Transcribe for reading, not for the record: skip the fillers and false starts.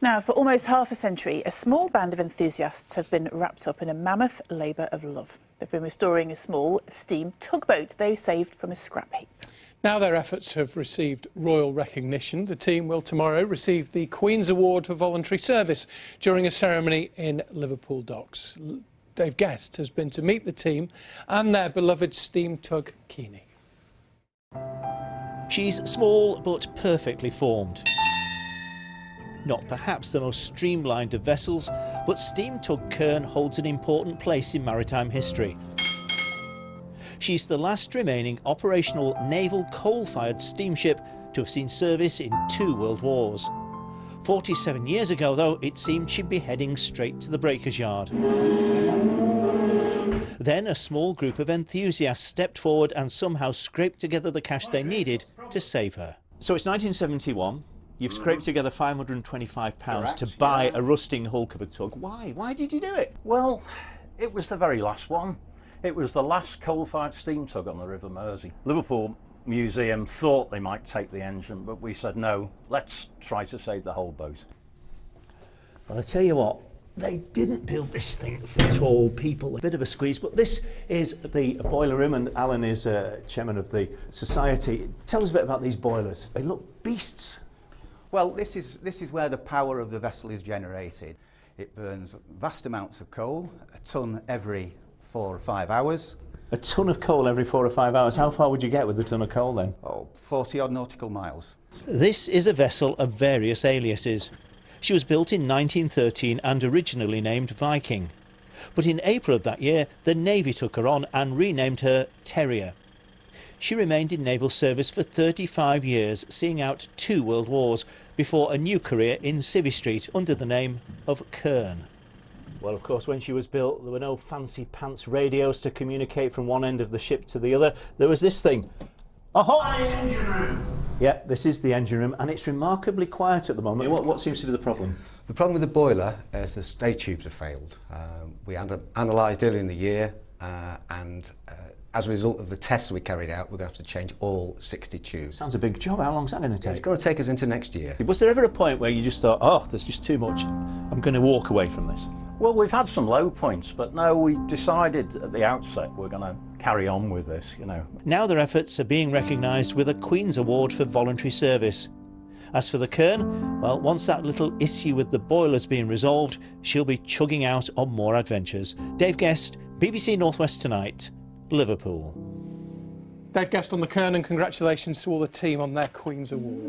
Now, for almost half a century, a small band of enthusiasts have been wrapped up in a mammoth labour of love. They've been restoring a small steam tugboat they saved from a scrap heap. Now their efforts have received royal recognition. The team will tomorrow receive the Queen's Award for Voluntary Service during a ceremony in Liverpool Docks. Dave Guest has been to meet the team and their beloved steam tug Kerne. She's small but perfectly formed. Not perhaps the most streamlined of vessels, but steam tug Kerne holds an important place in maritime history. She's the last remaining operational naval coal-fired steamship to have seen service in 2 world wars. 47 years ago, though, it seemed she'd be heading straight to the breaker's yard. Then a small group of enthusiasts stepped forward and somehow scraped together the cash they needed to save her. So it's 1971. You've scraped together £525 Correct, to buy a rusting hulk of a tug. Why? Why did you do it? Well, it was the very last one. It was the last coal-fired steam tug on the River Mersey. Liverpool Museum thought they might take the engine, but we said no, let's try to save the whole boat. Well, I tell you what, they didn't build this thing for tall people. A bit of a squeeze, but this is the boiler room, and Alan is chairman of the society. Tell us a bit about these boilers. They look beasts. Well, this is where the power of the vessel is generated. It burns vast amounts of coal, a tonne every 4 or 5 hours. A tonne of coal every 4 or 5 hours. How far would you get with a tonne of coal then? Oh, 40 odd nautical miles. This is a vessel of various aliases. She was built in 1913 and originally named Viking. But in April of that year, the Navy took her on and renamed her Terrier. She remained in naval service for 35 years, seeing out 2 world wars, before a new career in Civvy Street under the name of Kerne. Well, of course, when she was built, there were no fancy pants radios to communicate from one end of the ship to the other. There was this thing. Hi, engine room. Yeah, this is the engine room, and it's remarkably quiet at the moment. What seems to be the problem? The problem with the boiler is the stay tubes have failed. We analysed earlier in the year, and as a result of the tests we carried out, we're going to have to change all 60 tubes. Sounds a big job. How long is that going to take? It's going to take us into next year. Was there ever a point where you just thought, oh, there's just too much, I'm going to walk away from this? Well, we've had some low points, but no, we decided at the outset we're going to carry on with this, you know. Now their efforts are being recognised with a Queen's Award for Voluntary Service. As for the Kerne, well, once that little issue with the boiler's been resolved, she'll be chugging out on more adventures. Dave Guest, BBC North West Tonight, Liverpool. Dave Guest on the Kerne, and congratulations to all the team on their Queen's Award.